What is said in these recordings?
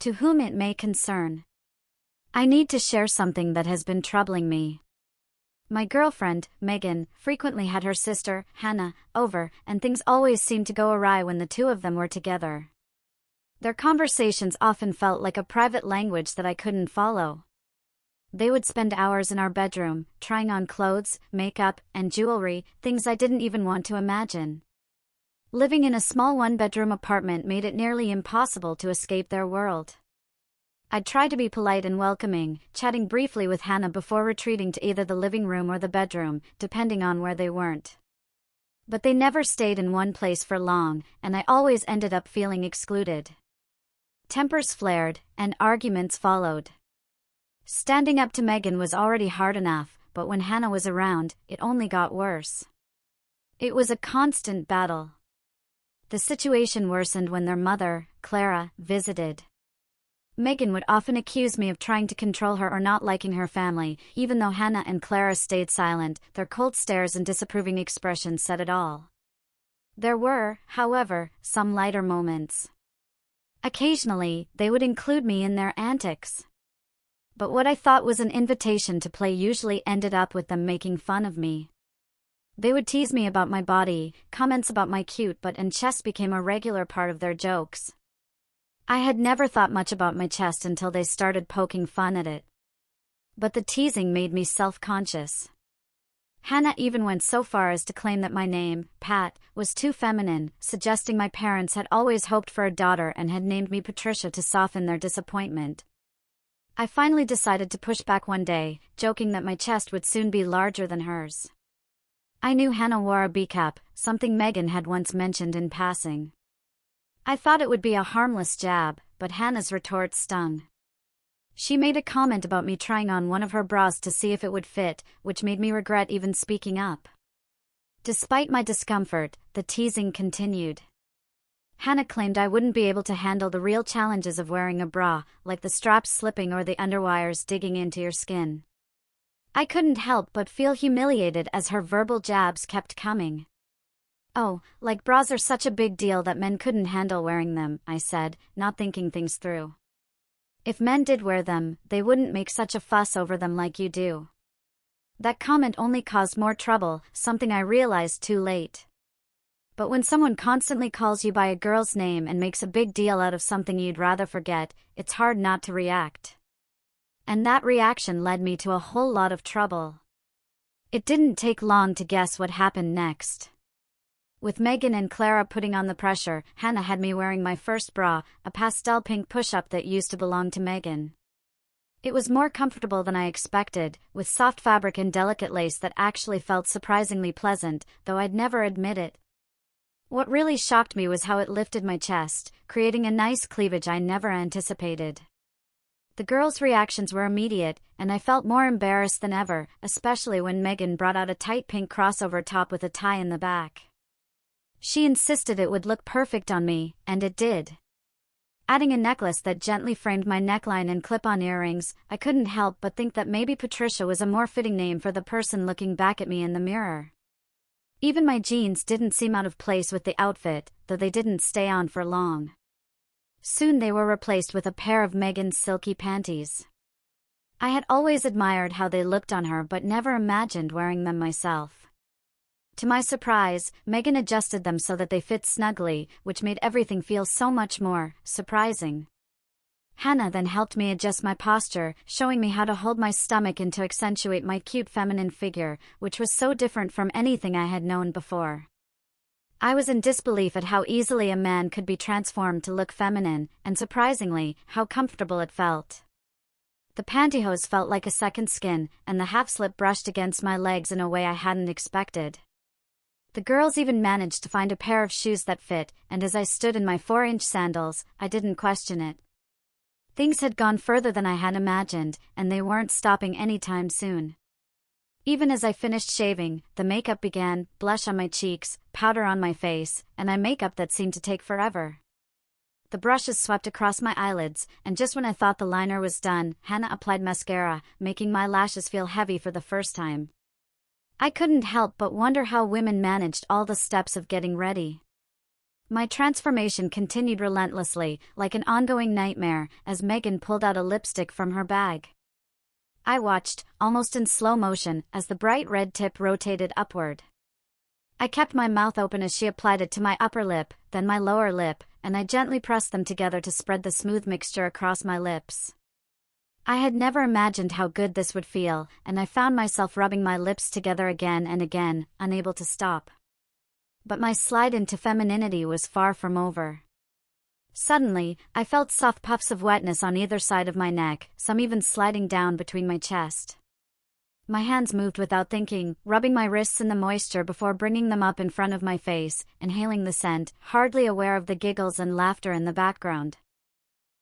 To whom it may concern. I need to share something that has been troubling me. My girlfriend, Megan, frequently had her sister, Hannah, over, and things always seemed to go awry when the two of them were together. Their conversations often felt like a private language that I couldn't follow. They would spend hours in our bedroom, trying on clothes, makeup, and jewelry, things I didn't even want to imagine. Living in a small one-bedroom apartment made it nearly impossible to escape their world. I'd try to be polite and welcoming, chatting briefly with Hannah before retreating to either the living room or the bedroom, depending on where they weren't. But they never stayed in one place for long, and I always ended up feeling excluded. Tempers flared, and arguments followed. Standing up to Megan was already hard enough, but when Hannah was around, it only got worse. It was a constant battle. The situation worsened when their mother, Clara, visited. Megan would often accuse me of trying to control her or not liking her family, even though Hannah and Clara stayed silent. Their cold stares and disapproving expressions said it all. There were, however, some lighter moments. Occasionally, they would include me in their antics. But what I thought was an invitation to play usually ended up with them making fun of me. They would tease me about my body, comments about my cute butt and chest became a regular part of their jokes. I had never thought much about my chest until they started poking fun at it. But the teasing made me self-conscious. Hannah even went so far as to claim that my name, Pat, was too feminine, suggesting my parents had always hoped for a daughter and had named me Patricia to soften their disappointment. I finally decided to push back one day, joking that my chest would soon be larger than hers. I knew Hannah wore a B-cap, something Megan had once mentioned in passing. I thought it would be a harmless jab, but Hannah's retort stung. She made a comment about me trying on one of her bras to see if it would fit, which made me regret even speaking up. Despite my discomfort, the teasing continued. Hannah claimed I wouldn't be able to handle the real challenges of wearing a bra, like the straps slipping or the underwires digging into your skin. I couldn't help but feel humiliated as her verbal jabs kept coming. Oh, like bras are such a big deal that men couldn't handle wearing them, I said, not thinking things through. If men did wear them, they wouldn't make such a fuss over them like you do. That comment only caused more trouble, something I realized too late. But when someone constantly calls you by a girl's name and makes a big deal out of something you'd rather forget, it's hard not to react. And that reaction led me to a whole lot of trouble. It didn't take long to guess what happened next. With Megan and Clara putting on the pressure, Hannah had me wearing my first bra, a pastel pink push-up that used to belong to Megan. It was more comfortable than I expected, with soft fabric and delicate lace that actually felt surprisingly pleasant, though I'd never admit it. What really shocked me was how it lifted my chest, creating a nice cleavage I never anticipated. The girls' reactions were immediate, and I felt more embarrassed than ever, especially when Megan brought out a tight pink crossover top with a tie in the back. She insisted it would look perfect on me, and it did. Adding a necklace that gently framed my neckline and clip-on earrings, I couldn't help but think that maybe Patricia was a more fitting name for the person looking back at me in the mirror. Even my jeans didn't seem out of place with the outfit, though they didn't stay on for long. Soon they were replaced with a pair of Megan's silky panties. I had always admired how they looked on her but never imagined wearing them myself. To my surprise, Megan adjusted them so that they fit snugly, which made everything feel so much more surprising. Hannah then helped me adjust my posture, showing me how to hold my stomach and to accentuate my cute feminine figure, which was so different from anything I had known before. I was in disbelief at how easily a man could be transformed to look feminine, and surprisingly, how comfortable it felt. The pantyhose felt like a second skin, and the half-slip brushed against my legs in a way I hadn't expected. The girls even managed to find a pair of shoes that fit, and as I stood in my 4-inch sandals, I didn't question it. Things had gone further than I had imagined, and they weren't stopping anytime soon. Even as I finished shaving, the makeup began, blush on my cheeks, powder on my face, and eye makeup that seemed to take forever. The brushes swept across my eyelids, and just when I thought the liner was done, Hannah applied mascara, making my lashes feel heavy for the first time. I couldn't help but wonder how women managed all the steps of getting ready. My transformation continued relentlessly, like an ongoing nightmare, as Megan pulled out a lipstick from her bag. I watched, almost in slow motion, as the bright red tip rotated upward. I kept my mouth open as she applied it to my upper lip, then my lower lip, and I gently pressed them together to spread the smooth mixture across my lips. I had never imagined how good this would feel, and I found myself rubbing my lips together again and again, unable to stop. But my slide into femininity was far from over. Suddenly, I felt soft puffs of wetness on either side of my neck, some even sliding down between my chest. My hands moved without thinking, rubbing my wrists in the moisture before bringing them up in front of my face, inhaling the scent, hardly aware of the giggles and laughter in the background.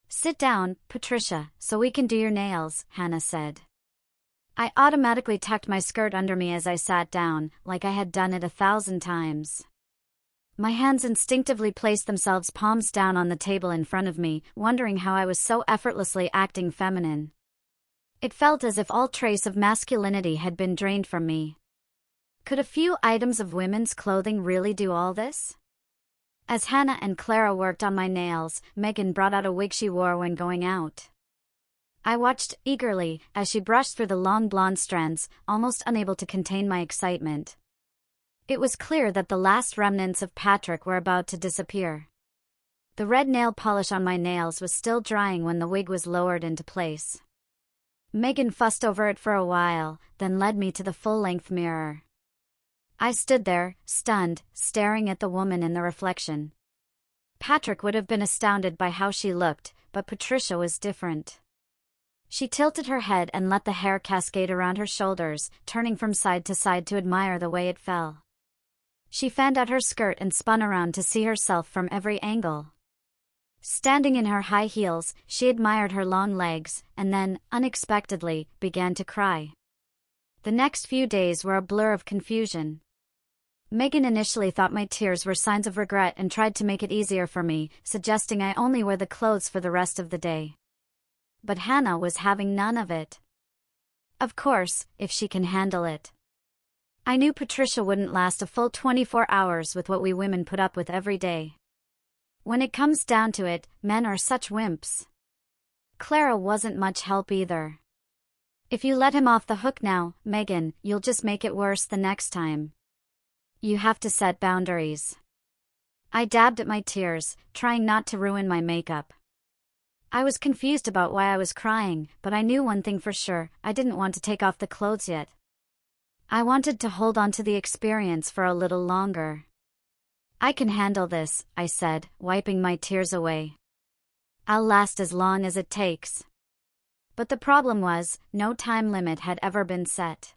"Sit down, Patricia, so we can do your nails," Hannah said. I automatically tucked my skirt under me as I sat down, like I had done it 1,000 times. My hands instinctively placed themselves palms down on the table in front of me, wondering how I was so effortlessly acting feminine. It felt as if all trace of masculinity had been drained from me. Could a few items of women's clothing really do all this? As Hannah and Clara worked on my nails, Megan brought out a wig she wore when going out. I watched eagerly as she brushed through the long blonde strands, almost unable to contain my excitement. It was clear that the last remnants of Patrick were about to disappear. The red nail polish on my nails was still drying when the wig was lowered into place. Megan fussed over it for a while, then led me to the full-length mirror. I stood there, stunned, staring at the woman in the reflection. Patrick would have been astounded by how she looked, but Patricia was different. She tilted her head and let the hair cascade around her shoulders, turning from side to side to admire the way it fell. She fanned out her skirt and spun around to see herself from every angle. Standing in her high heels, she admired her long legs, and then, unexpectedly, began to cry. The next few days were a blur of confusion. Megan initially thought my tears were signs of regret and tried to make it easier for me, suggesting I only wear the clothes for the rest of the day. But Hannah was having none of it. Of course, if she can handle it. I knew Patricia wouldn't last a full 24 hours with what we women put up with every day. When it comes down to it, men are such wimps. Clara wasn't much help either. "If you let him off the hook now, Megan, you'll just make it worse the next time. You have to set boundaries." I dabbed at my tears, trying not to ruin my makeup. I was confused about why I was crying, but I knew one thing for sure: I didn't want to take off the clothes yet. I wanted to hold on to the experience for a little longer. "I can handle this," I said, wiping my tears away. "I'll last as long as it takes." But the problem was, no time limit had ever been set.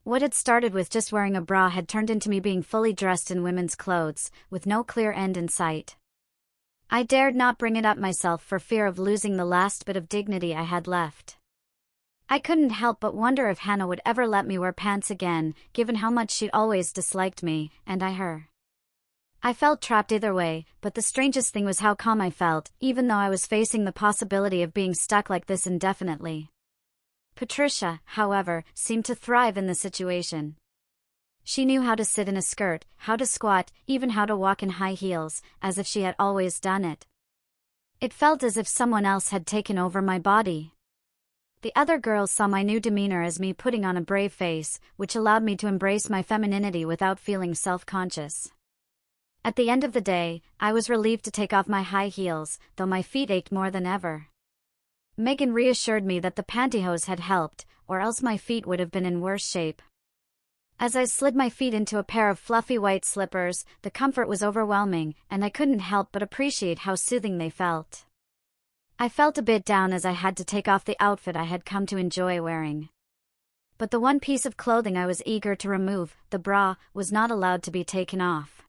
What had started with just wearing a bra had turned into me being fully dressed in women's clothes, with no clear end in sight. I dared not bring it up myself for fear of losing the last bit of dignity I had left. I couldn't help but wonder if Hannah would ever let me wear pants again, given how much she'd always disliked me, and I her. I felt trapped either way, but the strangest thing was how calm I felt, even though I was facing the possibility of being stuck like this indefinitely. Patricia, however, seemed to thrive in the situation. She knew how to sit in a skirt, how to squat, even how to walk in high heels, as if she had always done it. It felt as if someone else had taken over my body. The other girls saw my new demeanor as me putting on a brave face, which allowed me to embrace my femininity without feeling self-conscious. At the end of the day, I was relieved to take off my high heels, though my feet ached more than ever. Megan reassured me that the pantyhose had helped, or else my feet would have been in worse shape. As I slid my feet into a pair of fluffy white slippers, the comfort was overwhelming, and I couldn't help but appreciate how soothing they felt. I felt a bit down as I had to take off the outfit I had come to enjoy wearing. But the one piece of clothing I was eager to remove, the bra, was not allowed to be taken off.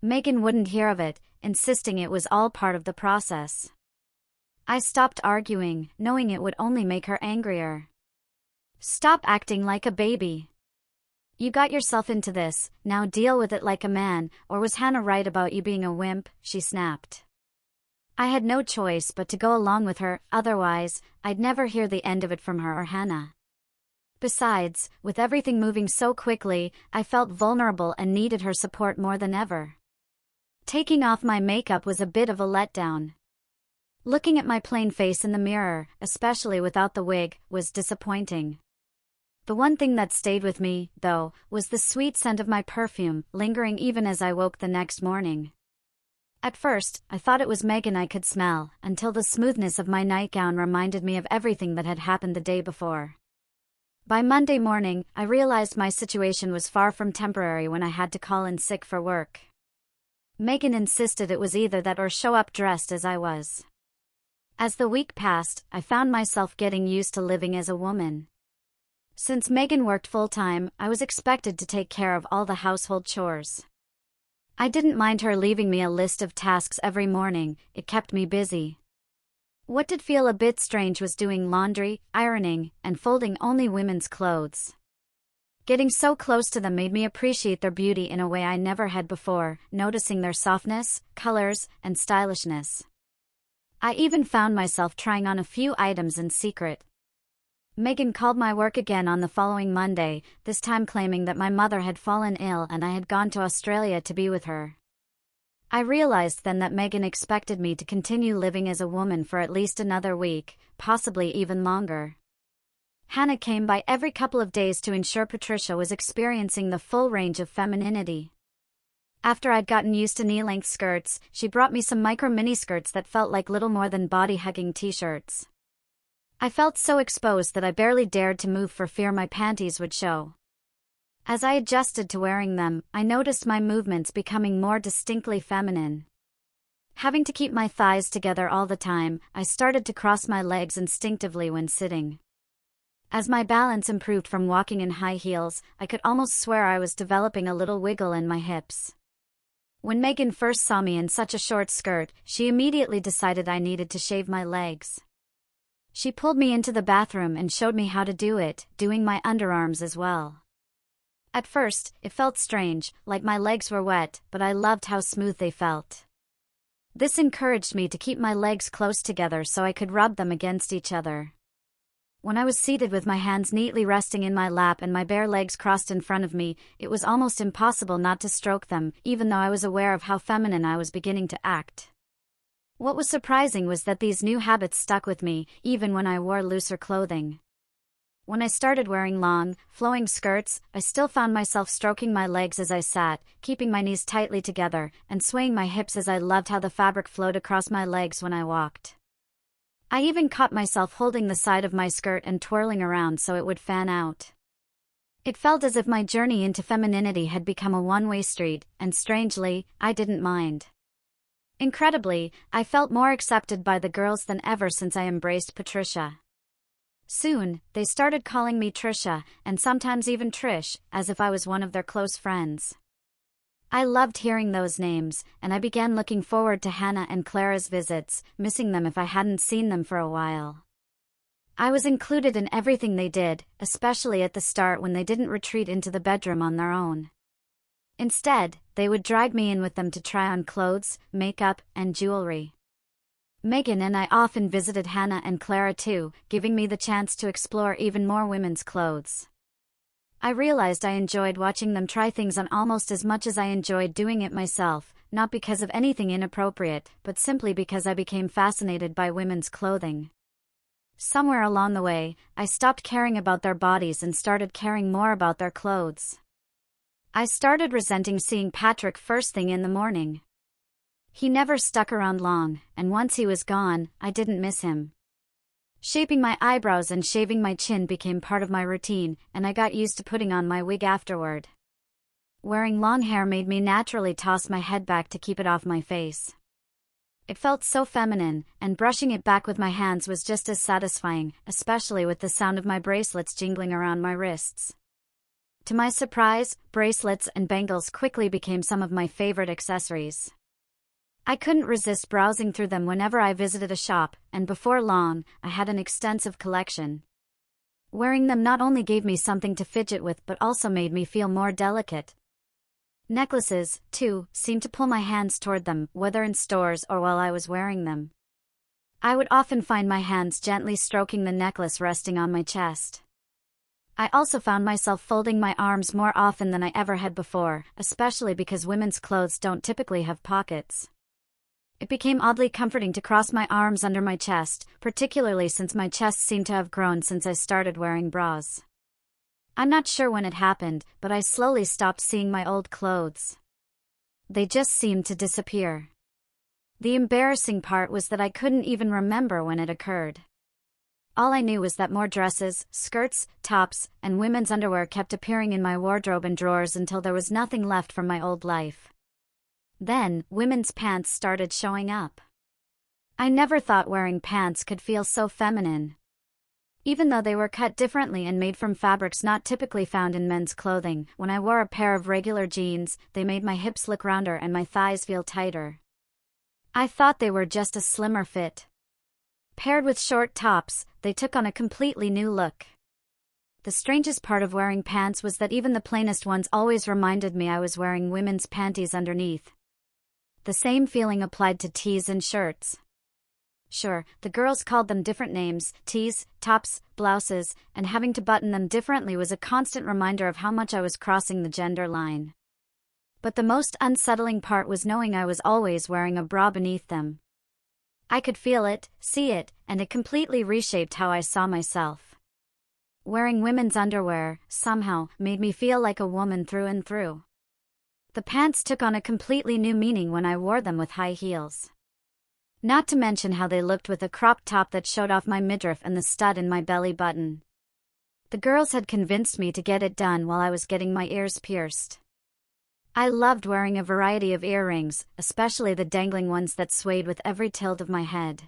Megan wouldn't hear of it, insisting it was all part of the process. I stopped arguing, knowing it would only make her angrier. "Stop acting like a baby. You got yourself into this, now deal with it like a man, or was Hannah right about you being a wimp?" she snapped. I had no choice but to go along with her, otherwise, I'd never hear the end of it from her or Hannah. Besides, with everything moving so quickly, I felt vulnerable and needed her support more than ever. Taking off my makeup was a bit of a letdown. Looking at my plain face in the mirror, especially without the wig, was disappointing. The one thing that stayed with me, though, was the sweet scent of my perfume, lingering even as I woke the next morning. At first, I thought it was Megan I could smell, until the smoothness of my nightgown reminded me of everything that had happened the day before. By Monday morning, I realized my situation was far from temporary when I had to call in sick for work. Megan insisted it was either that or show up dressed as I was. As the week passed, I found myself getting used to living as a woman. Since Megan worked full-time, I was expected to take care of all the household chores. I didn't mind her leaving me a list of tasks every morning, it kept me busy. What did feel a bit strange was doing laundry, ironing, and folding only women's clothes. Getting so close to them made me appreciate their beauty in a way I never had before, noticing their softness, colors, and stylishness. I even found myself trying on a few items in secret. Megan called my work again on the following Monday, this time claiming that my mother had fallen ill and I had gone to Australia to be with her. I realized then that Megan expected me to continue living as a woman for at least another week, possibly even longer. Hannah came by every couple of days to ensure Patricia was experiencing the full range of femininity. After I'd gotten used to knee-length skirts, she brought me some micro miniskirts that felt like little more than body-hugging t-shirts. I felt so exposed that I barely dared to move for fear my panties would show. As I adjusted to wearing them, I noticed my movements becoming more distinctly feminine. Having to keep my thighs together all the time, I started to cross my legs instinctively when sitting. As my balance improved from walking in high heels, I could almost swear I was developing a little wiggle in my hips. When Megan first saw me in such a short skirt, she immediately decided I needed to shave my legs. She pulled me into the bathroom and showed me how to do it, doing my underarms as well. At first, it felt strange, like my legs were wet, but I loved how smooth they felt. This encouraged me to keep my legs close together so I could rub them against each other. When I was seated with my hands neatly resting in my lap and my bare legs crossed in front of me, it was almost impossible not to stroke them, even though I was aware of how feminine I was beginning to act. What was surprising was that these new habits stuck with me, even when I wore looser clothing. When I started wearing long, flowing skirts, I still found myself stroking my legs as I sat, keeping my knees tightly together, and swaying my hips as I loved how the fabric flowed across my legs when I walked. I even caught myself holding the side of my skirt and twirling around so it would fan out. It felt as if my journey into femininity had become a one-way street, and strangely, I didn't mind. Incredibly, I felt more accepted by the girls than ever since I embraced Patricia. Soon, they started calling me Trisha, and sometimes even Trish, as if I was one of their close friends. I loved hearing those names, and I began looking forward to Hannah and Clara's visits, missing them if I hadn't seen them for a while. I was included in everything they did, especially at the start when they didn't retreat into the bedroom on their own. Instead, they would drag me in with them to try on clothes, makeup, and jewelry. Megan and I often visited Hannah and Clara too, giving me the chance to explore even more women's clothes. I realized I enjoyed watching them try things on almost as much as I enjoyed doing it myself, not because of anything inappropriate, but simply because I became fascinated by women's clothing. Somewhere along the way, I stopped caring about their bodies and started caring more about their clothes. I started resenting seeing Patrick first thing in the morning. He never stuck around long, and once he was gone, I didn't miss him. Shaping my eyebrows and shaving my chin became part of my routine, and I got used to putting on my wig afterward. Wearing long hair made me naturally toss my head back to keep it off my face. It felt so feminine, and brushing it back with my hands was just as satisfying, especially with the sound of my bracelets jingling around my wrists. To my surprise, bracelets and bangles quickly became some of my favorite accessories. I couldn't resist browsing through them whenever I visited a shop, and before long, I had an extensive collection. Wearing them not only gave me something to fidget with but also made me feel more delicate. Necklaces, too, seemed to pull my hands toward them, whether in stores or while I was wearing them. I would often find my hands gently stroking the necklace resting on my chest. I also found myself folding my arms more often than I ever had before, especially because women's clothes don't typically have pockets. It became oddly comforting to cross my arms under my chest, particularly since my chest seemed to have grown since I started wearing bras. I'm not sure when it happened, but I slowly stopped seeing my old clothes. They just seemed to disappear. The embarrassing part was that I couldn't even remember when it occurred. All I knew was that more dresses, skirts, tops, and women's underwear kept appearing in my wardrobe and drawers until there was nothing left from my old life. Then, women's pants started showing up. I never thought wearing pants could feel so feminine. Even though they were cut differently and made from fabrics not typically found in men's clothing, when I wore a pair of regular jeans, they made my hips look rounder and my thighs feel tighter. I thought they were just a slimmer fit. Paired with short tops, they took on a completely new look. The strangest part of wearing pants was that even the plainest ones always reminded me I was wearing women's panties underneath. The same feeling applied to tees and shirts. Sure, the girls called them different names, tees, tops, blouses, and having to button them differently was a constant reminder of how much I was crossing the gender line. But the most unsettling part was knowing I was always wearing a bra beneath them. I could feel it, see it, and it completely reshaped how I saw myself. Wearing women's underwear, somehow, made me feel like a woman through and through. The pants took on a completely new meaning when I wore them with high heels. Not to mention how they looked with a crop top that showed off my midriff and the stud in my belly button. The girls had convinced me to get it done while I was getting my ears pierced. I loved wearing a variety of earrings, especially the dangling ones that swayed with every tilt of my head.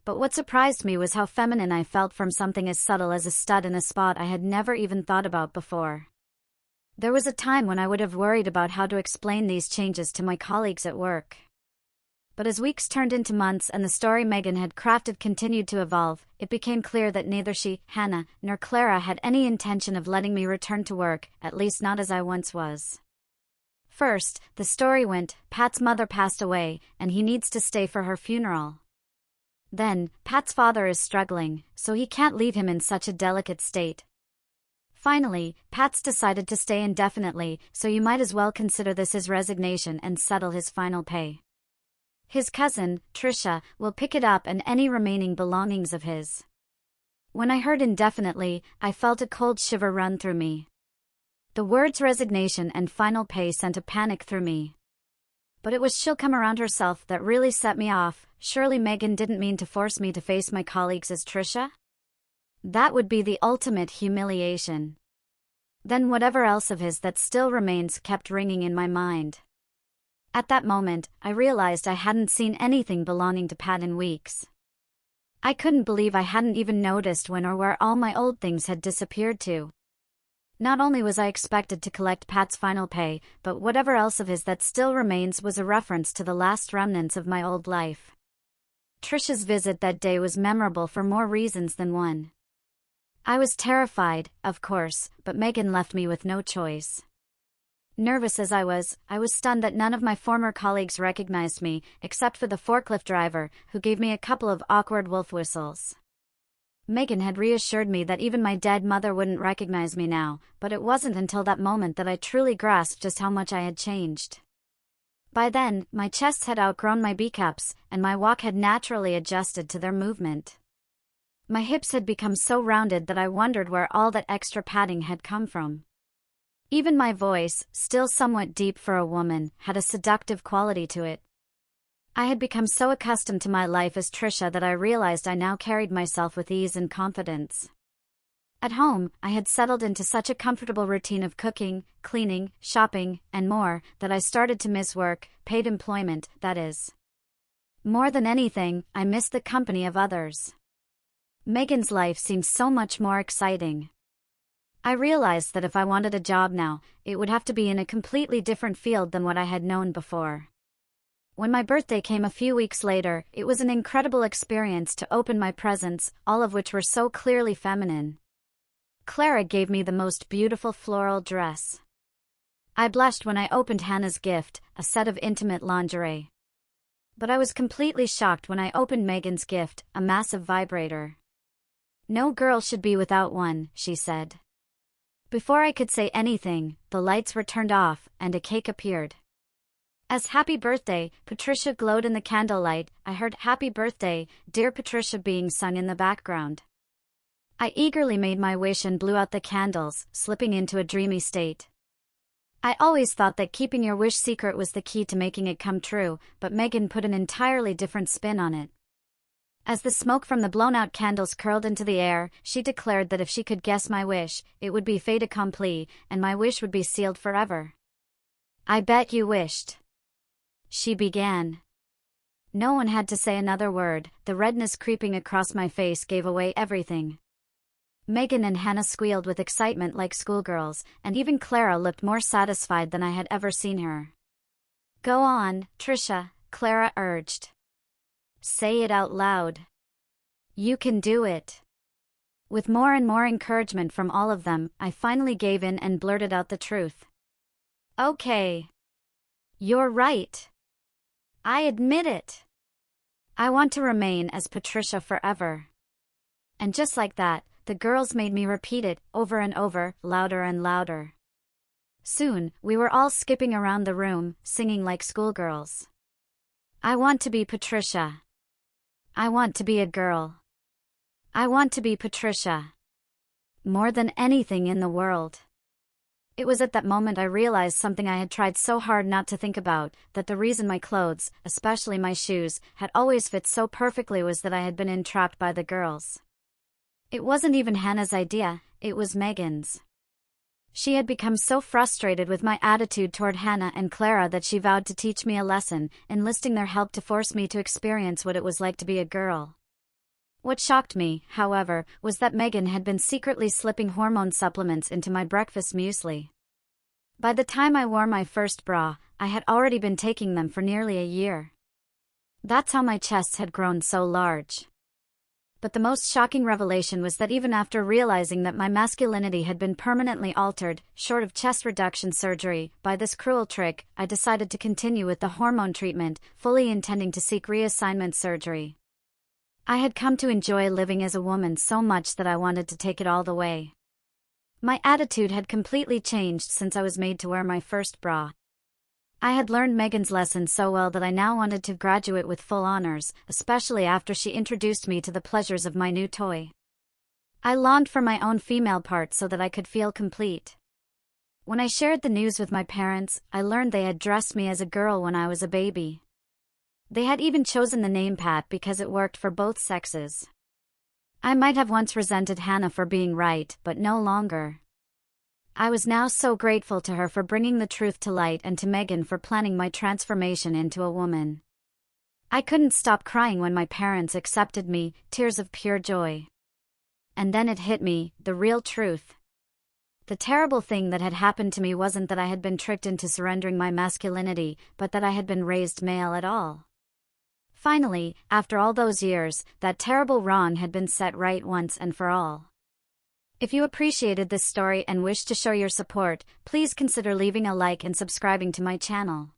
But what surprised me was how feminine I felt from something as subtle as a stud in a spot I had never even thought about before. There was a time when I would have worried about how to explain these changes to my colleagues at work. But as weeks turned into months and the story Megan had crafted continued to evolve, it became clear that neither she, Hannah, nor Clara had any intention of letting me return to work, at least not as I once was. First, the story went, Pat's mother passed away, and he needs to stay for her funeral. Then, Pat's father is struggling, so he can't leave him in such a delicate state. Finally, Pat's decided to stay indefinitely, so you might as well consider this his resignation and settle his final pay. His cousin, Patricia, will pick it up and any remaining belongings of his. When I heard indefinitely, I felt a cold shiver run through me. The words resignation and final pay sent a panic through me. But it was she'll come around herself that really set me off. Surely Megan didn't mean to force me to face my colleagues as Tricia? That would be the ultimate humiliation. Then whatever else of his that still remains kept ringing in my mind. At that moment, I realized I hadn't seen anything belonging to Pat in weeks. I couldn't believe I hadn't even noticed when or where all my old things had disappeared to. Not only was I expected to collect Pat's final pay, but whatever else of his that still remains was a reference to the last remnants of my old life. Tricia's visit that day was memorable for more reasons than one. I was terrified, of course, but Megan left me with no choice. Nervous as I was stunned that none of my former colleagues recognized me, except for the forklift driver, who gave me a couple of awkward wolf whistles. Megan had reassured me that even my dead mother wouldn't recognize me now, but it wasn't until that moment that I truly grasped just how much I had changed. By then, my chest had outgrown my B-cups, and my walk had naturally adjusted to their movement. My hips had become so rounded that I wondered where all that extra padding had come from. Even my voice, still somewhat deep for a woman, had a seductive quality to it. I had become so accustomed to my life as Tricia that I realized I now carried myself with ease and confidence. At home, I had settled into such a comfortable routine of cooking, cleaning, shopping, and more, that I started to miss work, paid employment, that is. More than anything, I missed the company of others. Megan's life seemed so much more exciting. I realized that if I wanted a job now, it would have to be in a completely different field than what I had known before. When my birthday came a few weeks later, it was an incredible experience to open my presents, all of which were so clearly feminine. Clara gave me the most beautiful floral dress. I blushed when I opened Hannah's gift, a set of intimate lingerie. But I was completely shocked when I opened Megan's gift, a massive vibrator. "No girl should be without one," she said. Before I could say anything, the lights were turned off and a cake appeared. As "Happy Birthday, Patricia" glowed in the candlelight, I heard "Happy Birthday, Dear Patricia" being sung in the background. I eagerly made my wish and blew out the candles, slipping into a dreamy state. I always thought that keeping your wish secret was the key to making it come true, but Megan put an entirely different spin on it. As the smoke from the blown-out candles curled into the air, she declared that if she could guess my wish, it would be fait accompli, and my wish would be sealed forever. "I bet you wished," she began. No one had to say another word. The redness creeping across my face gave away everything. Megan and Hannah squealed with excitement like schoolgirls, and even Clara looked more satisfied than I had ever seen her. "Go on, Tricia," Clara urged. "Say it out loud. You can do it." With more and more encouragement from all of them, I finally gave in and blurted out the truth. "Okay. You're right. I admit it. I want to remain as Patricia forever." And just like that, the girls made me repeat it, over and over, louder and louder. Soon, we were all skipping around the room, singing like schoolgirls. "I want to be Patricia. I want to be a girl. I want to be Patricia. More than anything in the world." It was at that moment I realized something I had tried so hard not to think about, that the reason my clothes, especially my shoes, had always fit so perfectly was that I had been entrapped by the girls. It wasn't even Hannah's idea, it was Megan's. She had become so frustrated with my attitude toward Hannah and Clara that she vowed to teach me a lesson, enlisting their help to force me to experience what it was like to be a girl. What shocked me, however, was that Megan had been secretly slipping hormone supplements into my breakfast muesli. By the time I wore my first bra, I had already been taking them for nearly a year. That's how my chest had grown so large. But the most shocking revelation was that even after realizing that my masculinity had been permanently altered, short of chest reduction surgery, by this cruel trick, I decided to continue with the hormone treatment, fully intending to seek reassignment surgery. I had come to enjoy living as a woman so much that I wanted to take it all the way. My attitude had completely changed since I was made to wear my first bra. I had learned Megan's lesson so well that I now wanted to graduate with full honors, especially after she introduced me to the pleasures of my new toy. I longed for my own female part so that I could feel complete. When I shared the news with my parents, I learned they had dressed me as a girl when I was a baby. They had even chosen the name Pat because it worked for both sexes. I might have once resented Hannah for being right, but no longer. I was now so grateful to her for bringing the truth to light and to Megan for planning my transformation into a woman. I couldn't stop crying when my parents accepted me, tears of pure joy. And then it hit me, the real truth. The terrible thing that had happened to me wasn't that I had been tricked into surrendering my masculinity, but that I had been raised male at all. Finally, after all those years, that terrible wrong had been set right once and for all. If you appreciated this story and wish to show your support, please consider leaving a like and subscribing to my channel.